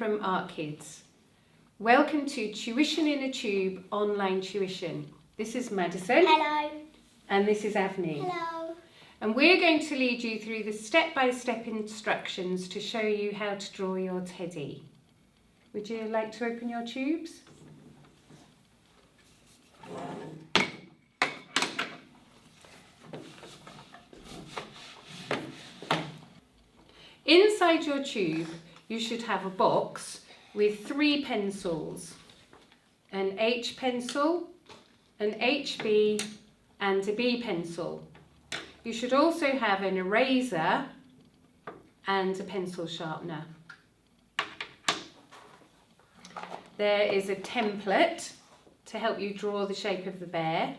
from Art Kids. Welcome to Tuition in a Tube online tuition. This is Madison. Hello. And this is Avni. Hello. And we're going to lead you through the step-by-step instructions to show you how to draw your teddy. Would you like to open your tubes? Inside your tube, you should have a box with 3 pencils, an H pencil, an HB and a B pencil. You should also have an eraser and a pencil sharpener. There is a template to help you draw the shape of the bear.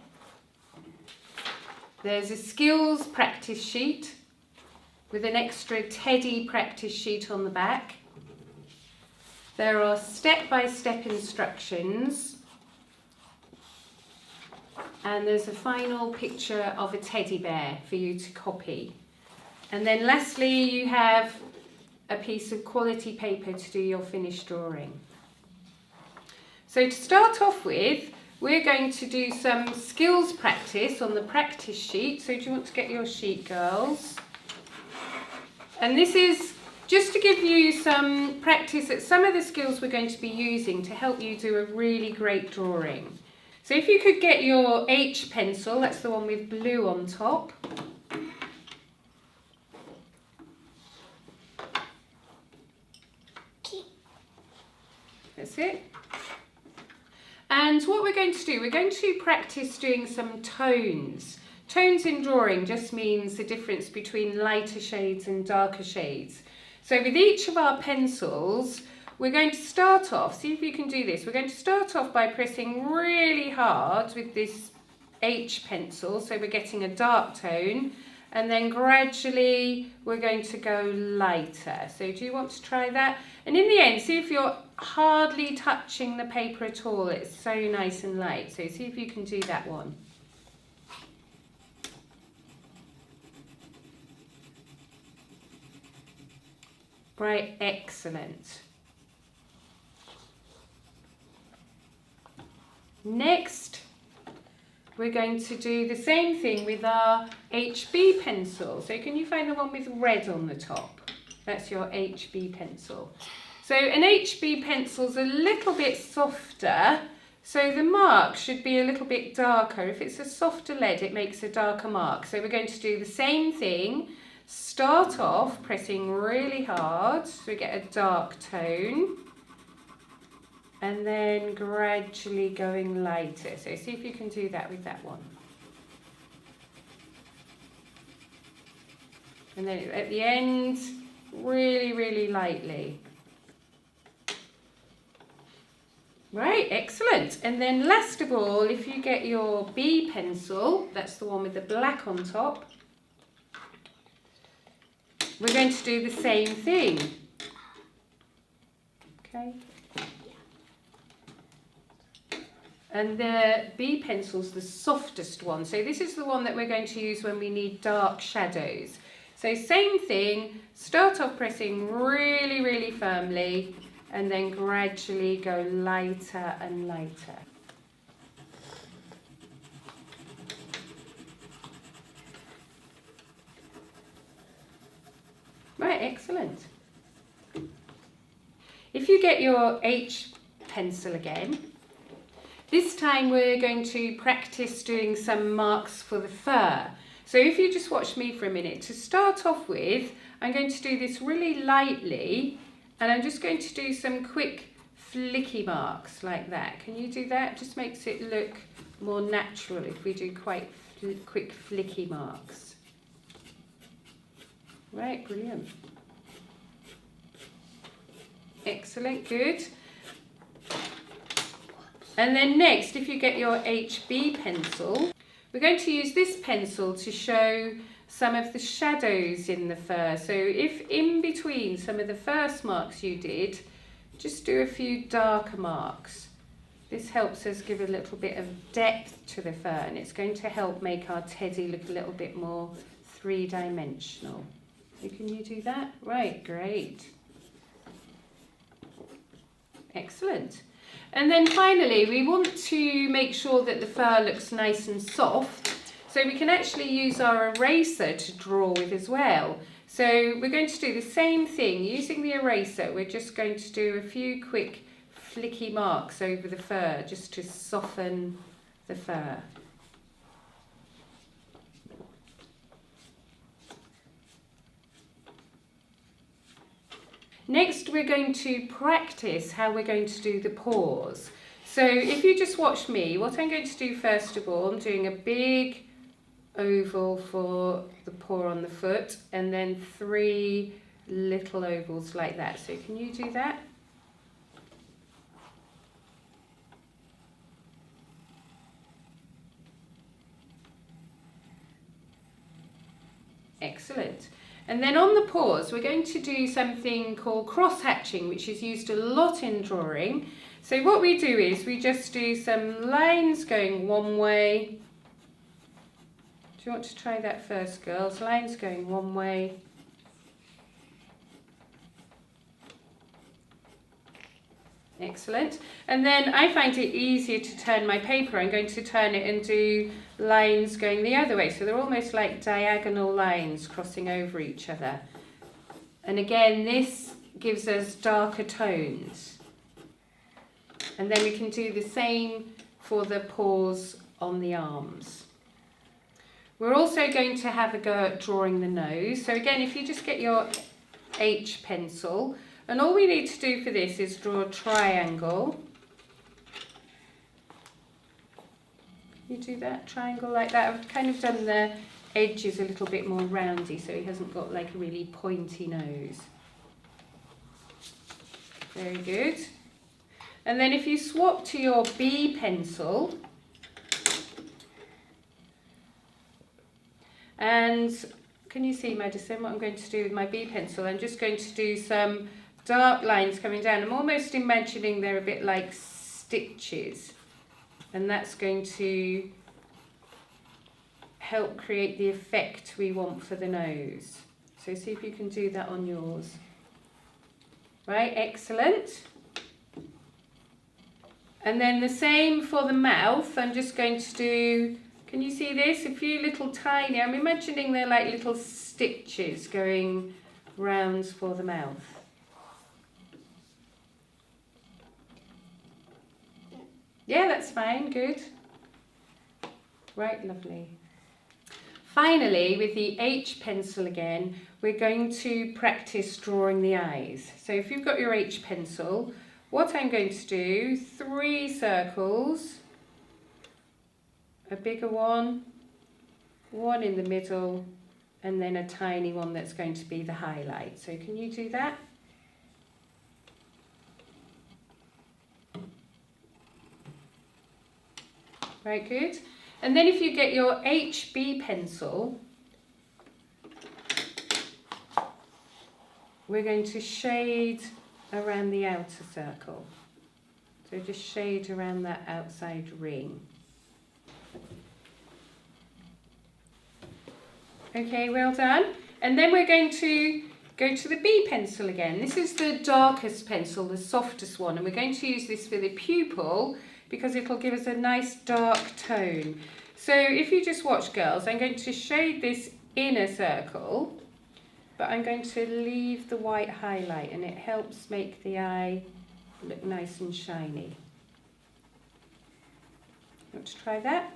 There's a skills practice sheet with an extra teddy practice sheet on the back. There are step-by-step instructions, and there's a final picture of a teddy bear for you to copy. And then lastly, you have a piece of quality paper to do your finished drawing. So to start off with, we're going to do some skills practice on the practice sheet. So do you want to get your sheet, girls? And this is just to give you some practice at some of the skills we're going to be using to help you do a really great drawing. So if you could get your H pencil, that's the one with blue on top. That's it. And what we're going to do, we're going to practice doing some tones. Tones in drawing just means the difference between lighter shades and darker shades. So with each of our pencils, we're going to start off, see if you can do this, we're going to start off by pressing really hard with this H pencil, so we're getting a dark tone, and then gradually we're going to go lighter. So do you want to try that? And in the end, see if you're hardly touching the paper at all, it's so nice and light. So see if you can do that one. Right, excellent. Next, we're going to do the same thing with our HB pencil. So can you find the one with red on the top? That's your HB pencil. So an HB pencil's a little bit softer, so the mark should be a little bit darker. If it's a softer lead, it makes a darker mark. So we're going to do the same thing. Start off pressing really hard so we get a dark tone, and then gradually going lighter. So see if you can do that with that one. And then at the end, really, really lightly. Right, excellent. And then last of all, if you get your B pencil, that's the one with the black on top, we're going to do the same thing. Okay. And the B pencil's the softest one. So this is the one that we're going to use when we need dark shadows. So same thing, start off pressing really, really firmly, and then gradually go lighter and lighter. Right, excellent. If you get your H pencil again, this time we're going to practice doing some marks for the fur. So if you just watch me for a minute, to start off with, I'm going to do this really lightly, and I'm just going to do some quick flicky marks like that. Can you do that? It just makes it look more natural if we do quite quick flicky marks. Right, brilliant. Excellent, good. And then next, if you get your HB pencil, we're going to use this pencil to show some of the shadows in the fur. So if in between some of the first marks you did, just do a few darker marks. This helps us give a little bit of depth to the fur, and it's going to help make our teddy look a little bit more three-dimensional. Can you do that? Right, great. Excellent. And then finally, we want to make sure that the fur looks nice and soft. So we can actually use our eraser to draw with as well. So we're going to do the same thing. Using the eraser, we're just going to do a few quick flicky marks over the fur just to soften the fur. Next, we're going to practice how we're going to do the paws. So if you just watch me, what I'm going to do first of all, I'm doing a big oval for the paw on the foot and then 3 little ovals like that. So can you do that? Excellent. And then on the paws, we're going to do something called cross-hatching, which is used a lot in drawing. So what we do is we just do some lines going one way. Do you want to try that first, girls? Lines going one way. Excellent. And then I find it easier to turn my paper. I'm going to turn it and do lines going the other way. So they're almost like diagonal lines crossing over each other. And again, this gives us darker tones. And then we can do the same for the paws on the arms. We're also going to have a go at drawing the nose. So again, if you just get your H pencil, and all we need to do for this is draw a triangle. You do that triangle like that. I've kind of done the edges a little bit more roundy so he hasn't got like a really pointy nose. Very good. And then if you swap to your B pencil, and can you see, Madison, what I'm going to do with my B pencil? I'm just going to do some dark lines coming down. I'm almost imagining they're a bit like stitches, and that's going to help create the effect we want for the nose. So see if you can do that on yours. Right, excellent. And then the same for the mouth. I'm just going to do, can you see this? A few little tiny, I'm imagining they're like little stitches going rounds for the mouth. Yeah, that's fine, good. Right, lovely. Finally, with the H pencil again, we're going to practice drawing the eyes. So if you've got your H pencil, what I'm going to do, 3 circles, a bigger one, one in the middle, and then a tiny one that's going to be the highlight. So can you do that? Very good. And then if you get your HB pencil, we're going to shade around the outer circle. So just shade around that outside ring. Okay, well done. And then we're going to go to the B pencil again. This is the darkest pencil, the softest one, and we're going to use this for the pupil because it'll give us a nice dark tone. So if you just watch, girls, I'm going to shade this inner circle, but I'm going to leave the white highlight, and it helps make the eye look nice and shiny. Want to try that?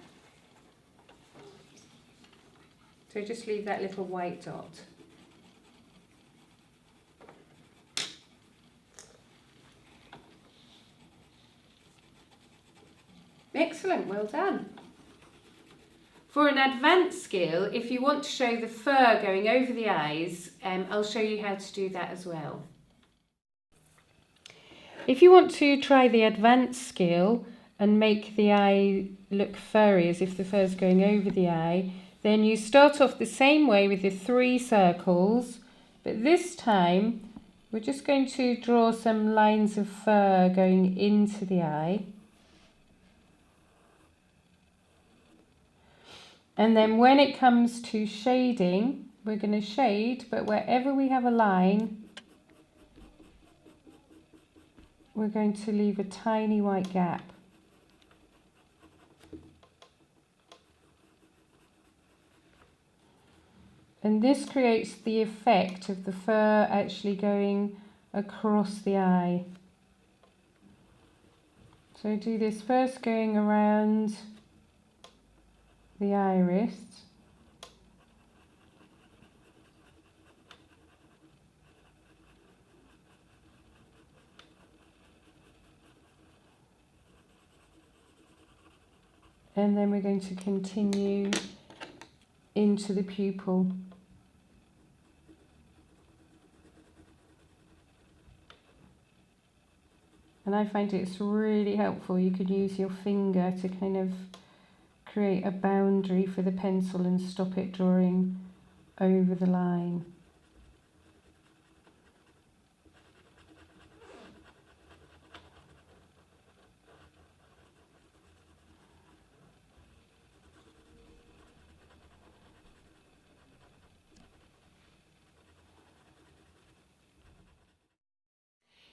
So just leave that little white dot. Excellent, well done. For an advanced skill, if you want to show the fur going over the eyes, I'll show you how to do that as well. If you want to try the advanced skill and make the eye look furry as if the fur's going over the eye, then you start off the same way with the 3 circles, but this time we're just going to draw some lines of fur going into the eye. And then when it comes to shading, we're going to shade, but wherever we have a line, we're going to leave a tiny white gap. And this creates the effect of the fur actually going across the eye. So do this first going around the iris. And then we're going to continue into the pupil. And I find it's really helpful. You could use your finger to kind of create a boundary for the pencil and stop it drawing over the line.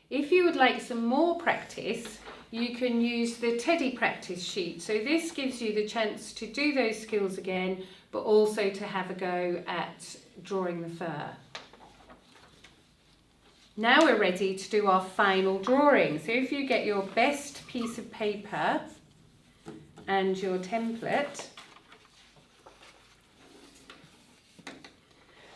If you would like some more practice, you can use the Teddy practice sheet. So this gives you the chance to do those skills again, but also to have a go at drawing the fur. Now we're ready to do our final drawing. So if you get your best piece of paper and your template,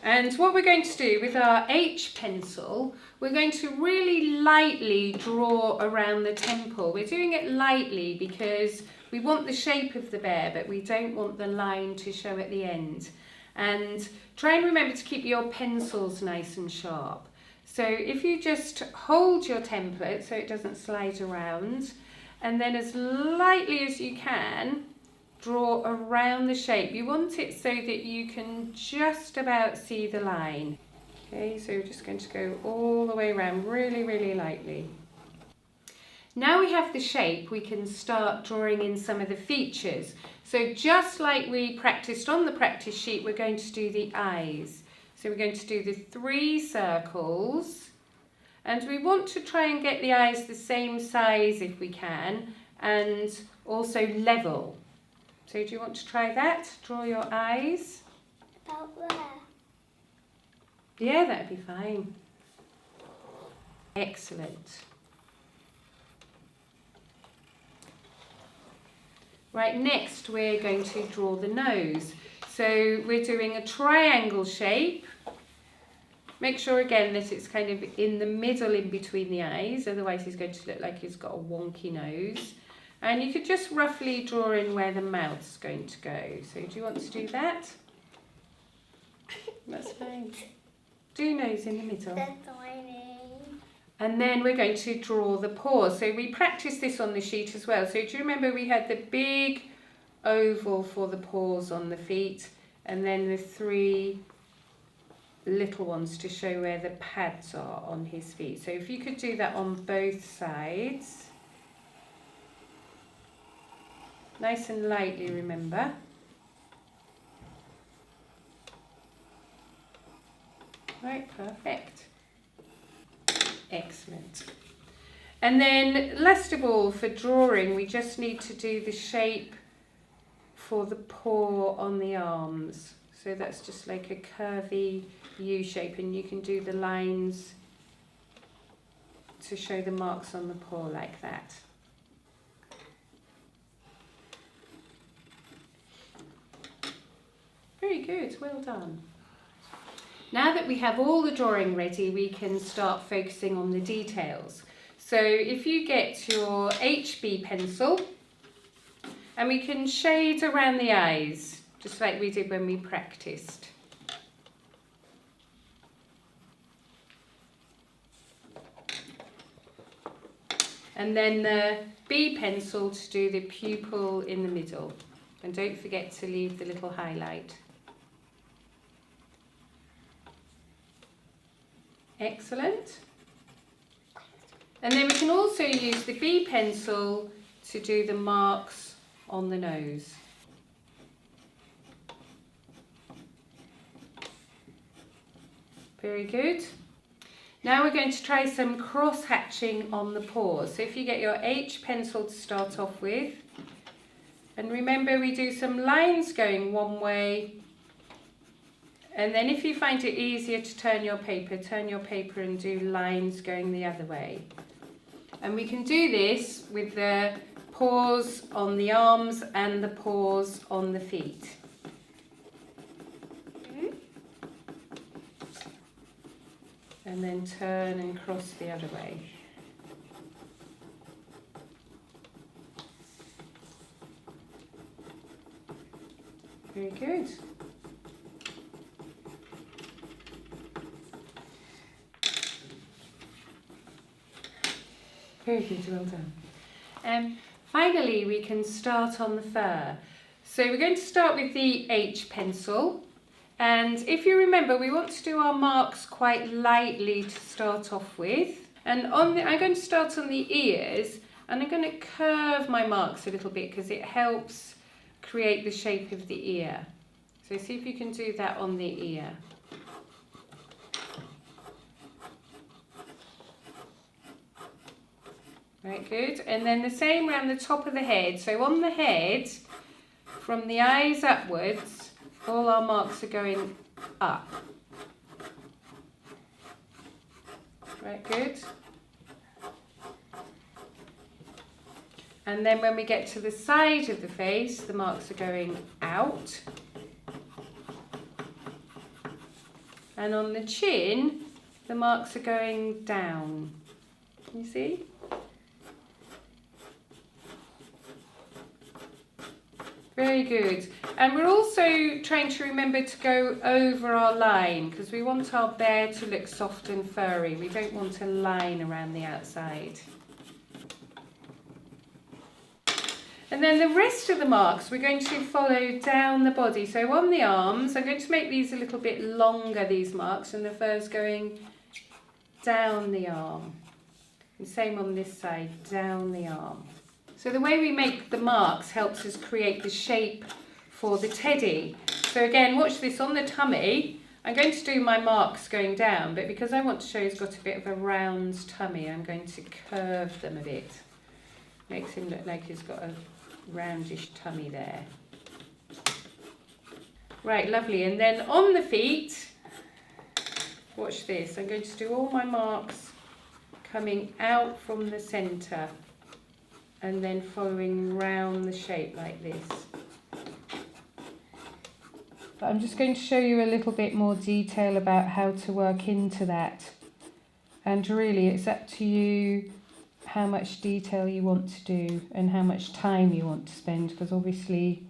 and what we're going to do with our H pencil, we're going to really lightly draw around the temple. We're doing it lightly because we want the shape of the bear, but we don't want the line to show at the end. And try and remember to keep your pencils nice and sharp. So if you just hold your template so it doesn't slide around, and then as lightly as you can, draw around the shape. You want it so that you can just about see the line. Okay, so we're just going to go all the way around really, really lightly. Now we have the shape, we can start drawing in some of the features. So just like we practiced on the practice sheet, we're going to do the eyes. So we're going to do the 3 circles, and we want to try and get the eyes the same size if we can, and also level. So do you want to try that? Draw your eyes. About there. Yeah, that'd be fine. Excellent. Right, next we're going to draw the nose. So we're doing a triangle shape. Make sure again that it's kind of in the middle in between the eyes, otherwise he's going to look like he's got a wonky nose. And you could just roughly draw in where the mouth's going to go. So do you want to do that? That's fine. Do nose in the middle. They're tiny. And then we're going to draw the paws. So we practiced this on the sheet as well. So do you remember we had the big oval for the paws on the feet, and then the 3 little ones to show where the pads are on his feet. So if you could do that on both sides. Nice and lightly, remember. Right, perfect. Excellent. And then last of all, for drawing, we just need to do the shape for the paw on the arms. So that's just like a curvy U shape, and you can do the lines to show the marks on the paw like that. Very good, well done. Now that we have all the drawing ready, we can start focusing on the details. So if you get your HB pencil, and we can shade around the eyes, just like we did when we practiced. And then the B pencil to do the pupil in the middle. And don't forget to leave the little highlight. Excellent. And then we can also use the B pencil to do the marks on the nose. Very good. Now we're going to try some cross hatching on the paws. So if you get your H pencil to start off with, and remember we do some lines going one way, and then if you find it easier to turn your paper and do lines going the other way. And we can do this with the paws on the arms and the paws on the feet. And then turn and cross the other way. Very good. Very good, well done. Finally, we can start on the fur. So we're going to start with the H pencil. And if you remember, we want to do our marks quite lightly to start off with. And I'm going to start on the ears, and I'm going to curve my marks a little bit because it helps create the shape of the ear. So see if you can do that on the ear. Right, good. And then the same around the top of the head. So on the head, from the eyes upwards, all our marks are going up. Right, good. And then when we get to the side of the face, the marks are going out. And on the chin, the marks are going down. Can you see? Very good. And we're also trying to remember to go over our line because we want our bear to look soft and furry. We don't want a line around the outside. And then the rest of the marks we're going to follow down the body. So on the arms, I'm going to make these a little bit longer, these marks, and the fur's going down the arm. And same on this side, down the arm. So the way we make the marks helps us create the shape for the teddy. So again, watch this on the tummy. I'm going to do my marks going down, but because I want to show he's got a bit of a round tummy, I'm going to curve them a bit. Makes him look like he's got a roundish tummy there. Right, lovely. And then on the feet, watch this. I'm going to do all my marks coming out from the centre and then following round the shape like this. But I'm just going to show you a little bit more detail about how to work into that. And really, it's up to you how much detail you want to do and how much time you want to spend, because obviously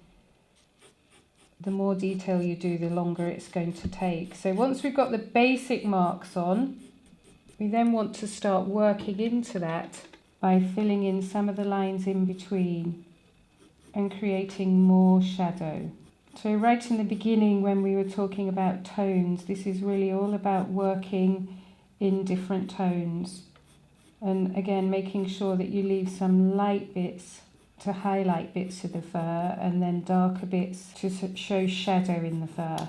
the more detail you do, the longer it's going to take. So once we've got the basic marks on, we then want to start working into that by filling in some of the lines in between and creating more shadow. So right in the beginning when we were talking about tones, this is really all about working in different tones. And again, making sure that you leave some light bits to highlight bits of the fur and then darker bits to show shadow in the fur.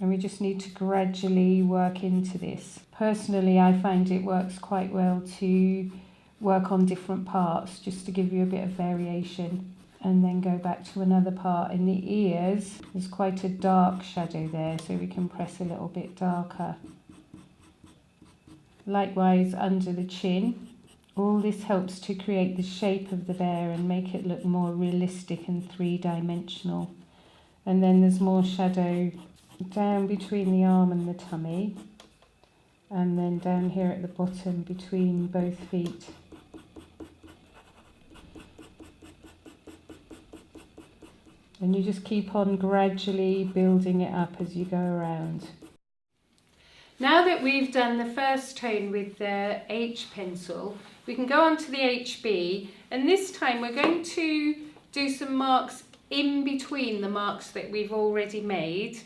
And we just need to gradually work into this. Personally, I find it works quite well to work on different parts just to give you a bit of variation. And then go back to another part. In the ears, there's quite a dark shadow there, so we can press a little bit darker. Likewise, under the chin. All this helps to create the shape of the bear and make it look more realistic and three-dimensional. And then there's more shadow down between the arm and the tummy. And then down here at the bottom between both feet. And you just keep on gradually building it up as you go around. Now that we've done the first tone with the H pencil, we can go on to the HB, and this time we're going to do some marks in between the marks that we've already made.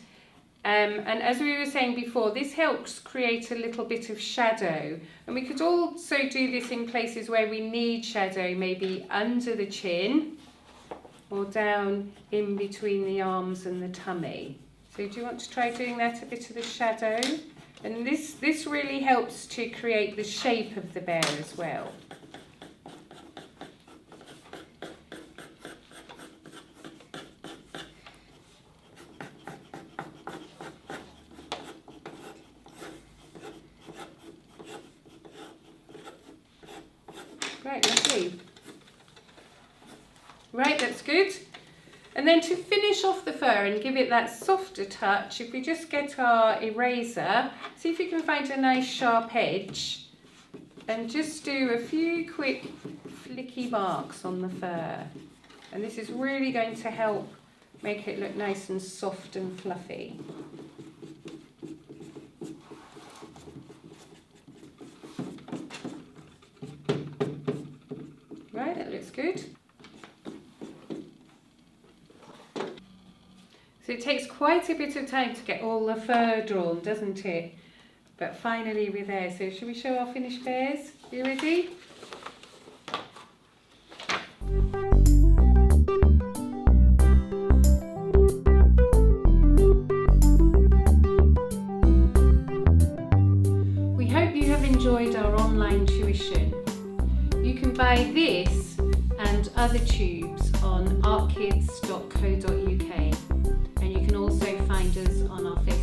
And as we were saying before, this helps create a little bit of shadow. And we could also do this in places where we need shadow, maybe under the chin or down in between the arms and the tummy. So do you want to try doing that, a bit of the shadow And this really helps to create the shape of the bear as well. Right, lovely. Right, that's good. And then to finish off the fur and give it that softer touch, if we just get our eraser, see if you can find a nice sharp edge and just do a few quick flicky marks on the fur. And this is really going to help make it look nice and soft and fluffy. Right, that looks good. So it takes quite a bit of time to get all the fur drawn, doesn't it? But finally we're there. So shall we show our finished bears? You ready? We hope you have enjoyed our online tuition. You can buy this and other tubes on artkids.co.uk, and you can also find us on our Facebook